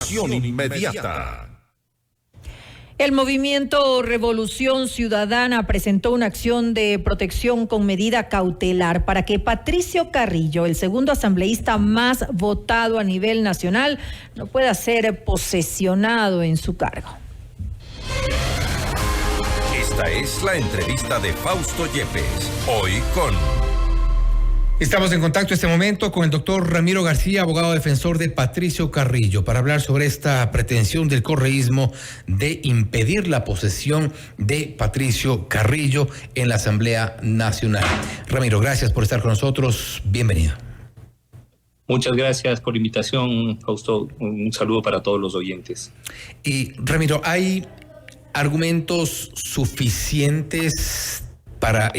acción inmediata. El movimiento Revolución Ciudadana presentó una acción de protección con medida cautelar para que Patricio Carrillo, el segundo asambleísta más votado a nivel nacional, no pueda ser posesionado en su cargo. Esta es la entrevista de Fausto Yepes, hoy con... Estamos en contacto este momento con el doctor Ramiro García, abogado defensor de Patricio Carrillo, para hablar sobre esta pretensión del correísmo de impedir la posesión de Patricio Carrillo en la Asamblea Nacional. Ramiro, gracias por estar con nosotros. Bienvenido. Muchas gracias por la invitación, Fausto. Un saludo para todos los oyentes. Y Ramiro, ¿hay argumentos suficientes para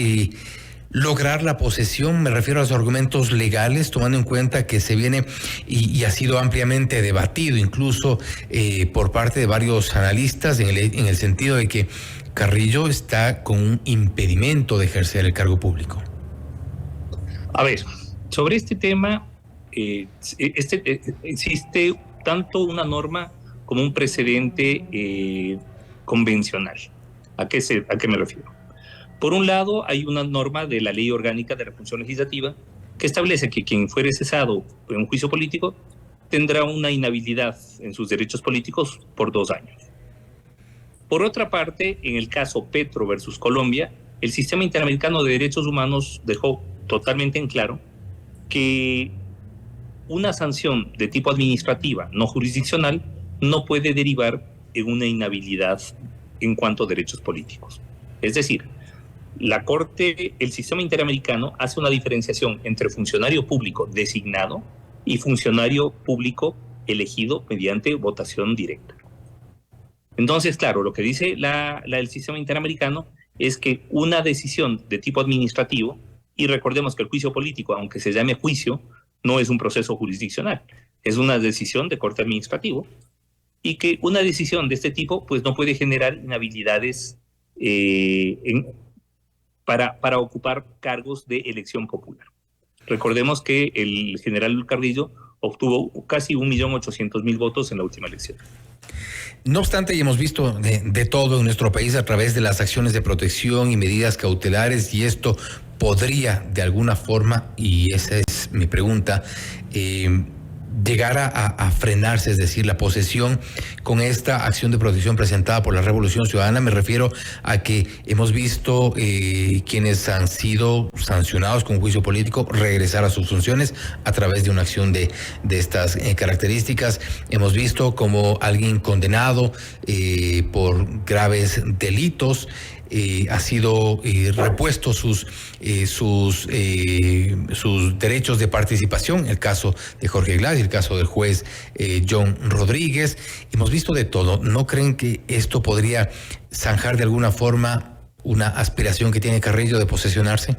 lograr la posesión? Me refiero a los argumentos legales, tomando en cuenta que se viene y ha sido ampliamente debatido, incluso por parte de varios analistas, en el sentido de que Carrillo está con un impedimento de ejercer el cargo público. A ver, sobre este tema, existe tanto una norma como un precedente convencional. ¿A qué me refiero? Por un lado, hay una norma de la Ley Orgánica de la Función Legislativa que establece que quien fuere cesado en un juicio político tendrá una inhabilidad en sus derechos políticos por 2 años. Por otra parte, en el caso Petro versus Colombia, el Sistema Interamericano de Derechos Humanos dejó totalmente en claro que una sanción de tipo administrativa, no jurisdiccional, no puede derivar en una inhabilidad en cuanto a derechos políticos. Es decir, la Corte, el sistema interamericano hace una diferenciación entre funcionario público designado y funcionario público elegido mediante votación directa. Entonces, claro, lo que dice el sistema interamericano es que una decisión de tipo administrativo, y recordemos que el juicio político, aunque se llame juicio, no es un proceso jurisdiccional, es una decisión de corte administrativo, y que una decisión de este tipo pues no puede generar inhabilidades para ocupar cargos de elección popular. Recordemos que el general Carrillo obtuvo casi 1.800.000 votos en la última elección. No obstante, y hemos visto de todo en nuestro país a través de las acciones de protección y medidas cautelares, y esto podría de alguna forma, y esa es mi pregunta, llegar a frenarse, es decir, la posesión con esta acción de protección presentada por la Revolución Ciudadana. Me refiero a que hemos visto quienes han sido sancionados con juicio político regresar a sus funciones a través de una acción de estas características. Hemos visto como alguien condenado por graves delitos ha sido repuesto sus derechos de participación, el caso de Jorge Glass y el caso del juez John Rodríguez. Hemos visto de todo. ¿No creen que esto podría zanjar de alguna forma una aspiración que tiene Carrillo de posesionarse?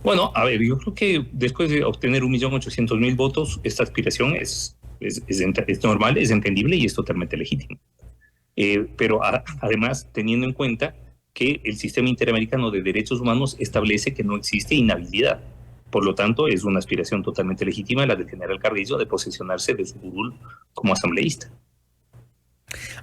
Bueno, a ver, yo creo que después de obtener 1.800.000 votos, esta aspiración es normal, es entendible y es totalmente legítima. Pero además, teniendo en cuenta que el Sistema Interamericano de Derechos Humanos establece que no existe inhabilidad. Por lo tanto, es una aspiración totalmente legítima la del general Carrillo de posesionarse de su curul como asambleísta.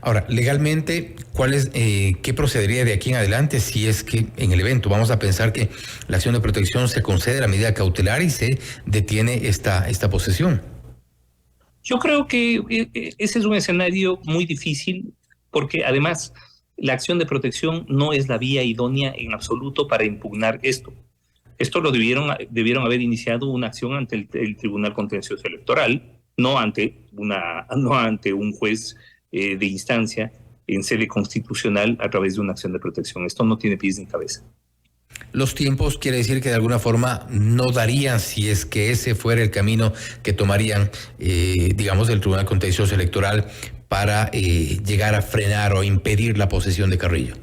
Ahora, legalmente, ¿qué procedería de aquí en adelante si es que en el evento vamos a pensar que la acción de protección se concede la medida cautelar y se detiene esta posesión? Yo creo que ese es un escenario muy difícil, porque además la acción de protección no es la vía idónea en absoluto para impugnar esto. Esto lo debieron haber iniciado una acción ante el Tribunal Contencioso Electoral, no ante un juez de instancia en sede constitucional a través de una acción de protección. Esto no tiene pies ni cabeza. Los tiempos quiere decir que de alguna forma no darían, si es que ese fuera el camino que tomarían, digamos, el Tribunal Contencioso Electoral para llegar a frenar o impedir la posesión de Carrillo.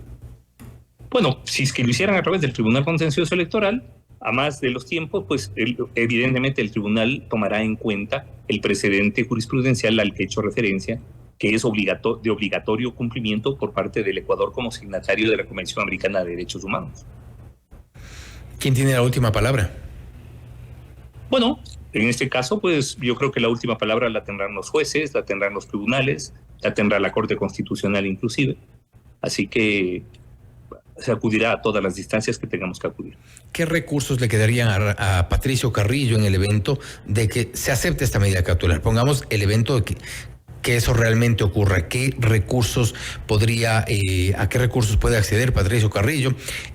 Bueno, si es que lo hicieran a través del Tribunal Contencioso Electoral, a más de los tiempos, pues evidentemente el tribunal tomará en cuenta el precedente jurisprudencial al que he hecho referencia, que es de obligatorio cumplimiento por parte del Ecuador como signatario de la Convención Americana de Derechos Humanos. ¿Quién tiene la última palabra? Bueno, En este caso, pues yo creo que la última palabra la tendrán los jueces, la tendrán los tribunales, la tendrá la Corte Constitucional inclusive. Así que se acudirá a todas las distancias que tengamos que acudir. ¿Qué recursos le quedarían a Patricio Carrillo en el evento de que se acepte esta medida cautelar? Pongamos el evento de que eso realmente ocurra. ¿Qué recursos a qué recursos puede acceder Patricio Carrillo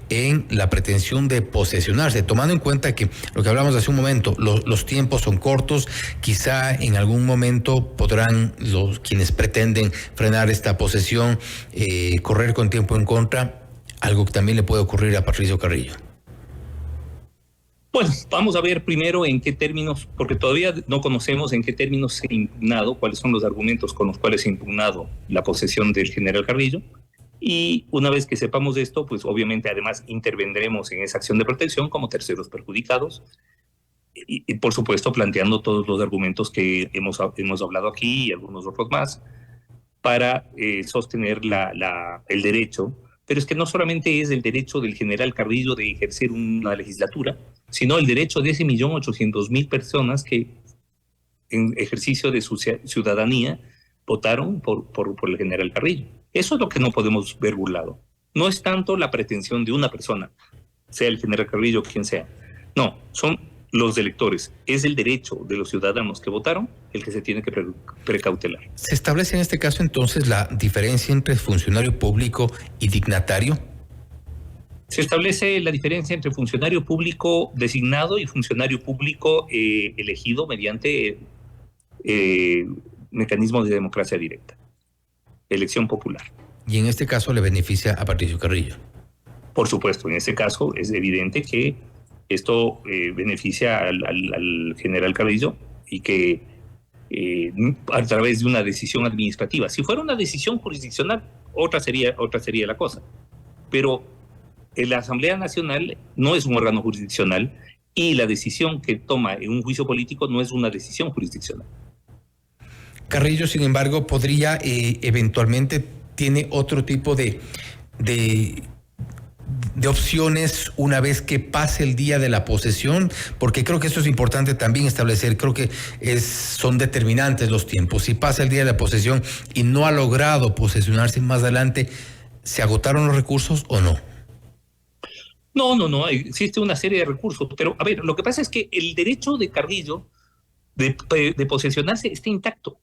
en la pretensión de posesionarse? Tomando en cuenta que lo que hablamos hace un momento, los tiempos son cortos, quizá en algún momento podrán quienes pretenden frenar esta posesión correr con tiempo en contra, algo que también le puede ocurrir a Patricio Carrillo. Bueno, vamos a ver primero en qué términos, porque todavía no conocemos en qué términos se ha impugnado, cuáles son los argumentos con los cuales se ha impugnado la posesión del general Carrillo. Y una vez que sepamos esto, pues obviamente además intervendremos en esa acción de protección como terceros perjudicados y por supuesto planteando todos los argumentos que hemos hablado aquí y algunos otros más para sostener el derecho. Pero es que no solamente es el derecho del general Carrillo de ejercer una legislatura, sino el derecho de ese 1.800.000 personas que en ejercicio de su ciudadanía votaron por el general Carrillo. Eso es lo que no podemos ver burlado. No es tanto la pretensión de una persona, sea el general Carrillo o quien sea. No, son los electores. Es el derecho de los ciudadanos que votaron el que se tiene que precautelar. ¿Se establece en este caso entonces la diferencia entre funcionario público y dignatario? Se establece la diferencia entre funcionario público designado y funcionario público elegido mediante mecanismos de democracia directa, elección popular. Y en este caso le beneficia a Patricio Carrillo. Por supuesto, en este caso es evidente que esto beneficia al general Carrillo y que a través de una decisión administrativa. Si fuera una decisión jurisdiccional, otra sería la cosa. Pero la Asamblea Nacional no es un órgano jurisdiccional y la decisión que toma en un juicio político no es una decisión jurisdiccional. Carrillo, sin embargo, podría eventualmente tiene otro tipo de opciones una vez que pase el día de la posesión, porque creo que esto es importante también establecer, creo que son determinantes los tiempos. Si pasa el día de la posesión y no ha logrado posesionarse más adelante, ¿se agotaron los recursos o no? No, existe una serie de recursos, pero a ver, lo que pasa es que el derecho de Carrillo de posesionarse está intacto.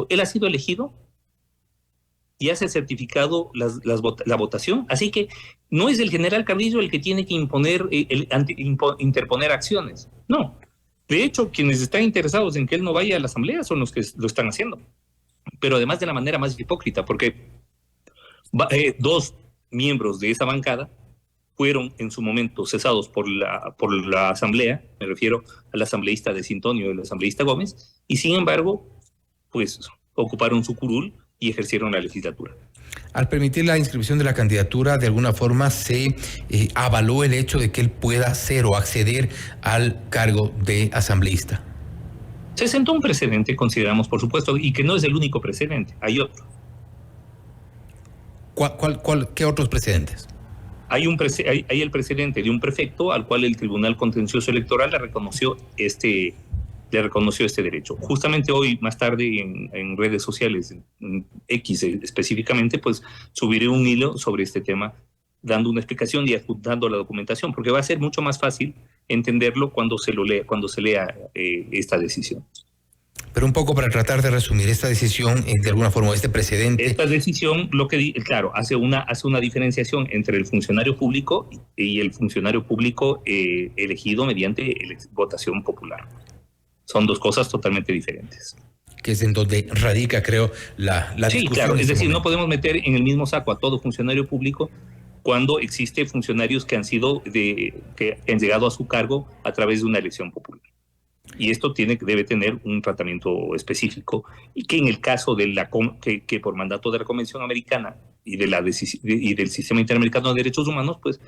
Él ha sido elegido y hace certificado la votación, así que no es el general Carrillo el que tiene que interponer acciones, no. De hecho, quienes están interesados en que él no vaya a la asamblea son los que lo están haciendo, pero además de la manera más hipócrita, porque dos miembros de esa bancada fueron en su momento cesados por la asamblea, me refiero al asambleísta de Sintonio y al asambleísta Gómez, y sin embargo, pues ocuparon su curul y ejercieron la legislatura. Al permitir la inscripción de la candidatura, de alguna forma se avaló el hecho de que él pueda ser o acceder al cargo de asambleísta. Se sentó un precedente, consideramos, por supuesto, y que no es el único precedente, hay otro. ¿Qué otros precedentes? Hay el precedente de un prefecto al cual el Tribunal Contencioso Electoral le reconoció este derecho. Justamente hoy, más tarde, en redes sociales, en X específicamente, pues subiré un hilo sobre este tema, dando una explicación y adjuntando la documentación, porque va a ser mucho más fácil entenderlo cuando se lea esta decisión. Pero un poco para tratar de resumir esta decisión, de alguna forma, este precedente. Esta decisión, hace una diferenciación entre el funcionario público y el funcionario público elegido mediante votación popular. Son dos cosas totalmente diferentes. Que es en donde radica, creo, la discusión. Sí, claro, es decir, no podemos meter en el mismo saco a todo funcionario público cuando existe funcionarios que han llegado a su cargo a través de una elección popular. Y esto debe tener un tratamiento específico y que en el caso de que por mandato de la Convención Americana y del Sistema Interamericano de Derechos Humanos, pues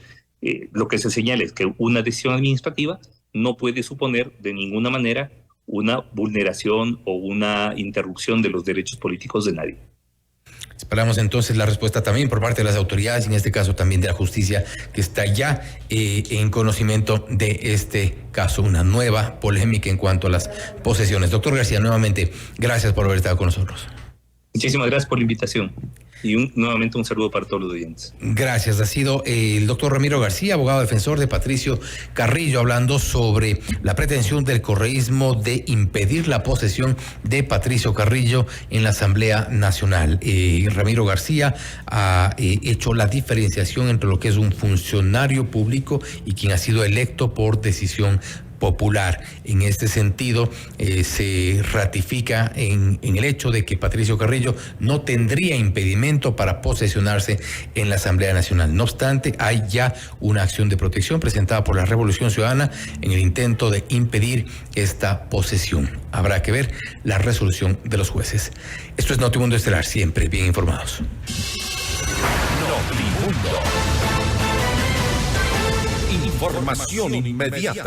lo que se señala es que una decisión administrativa no puede suponer de ninguna manera una vulneración o una interrupción de los derechos políticos de nadie. Esperamos entonces la respuesta también por parte de las autoridades, y en este caso también de la justicia, que está ya en conocimiento de este caso, una nueva polémica en cuanto a las posesiones. Doctor García, nuevamente, gracias por haber estado con nosotros. Muchísimas gracias por la invitación. Y nuevamente un saludo para todos los oyentes. Gracias. Ha sido el doctor Ramiro García, abogado defensor de Patricio Carrillo, hablando sobre la pretensión del correísmo de impedir la posesión de Patricio Carrillo en la Asamblea Nacional. Ramiro García ha hecho la diferenciación entre lo que es un funcionario público y quien ha sido electo por decisión popular. En este sentido, se ratifica en el hecho de que Patricio Carrillo no tendría impedimento para posesionarse en la Asamblea Nacional. No obstante, hay ya una acción de protección presentada por la Revolución Ciudadana en el intento de impedir esta posesión. Habrá que ver la resolución de los jueces. Esto es Notimundo Estelar, siempre bien informados. Notimundo. Información inmediata.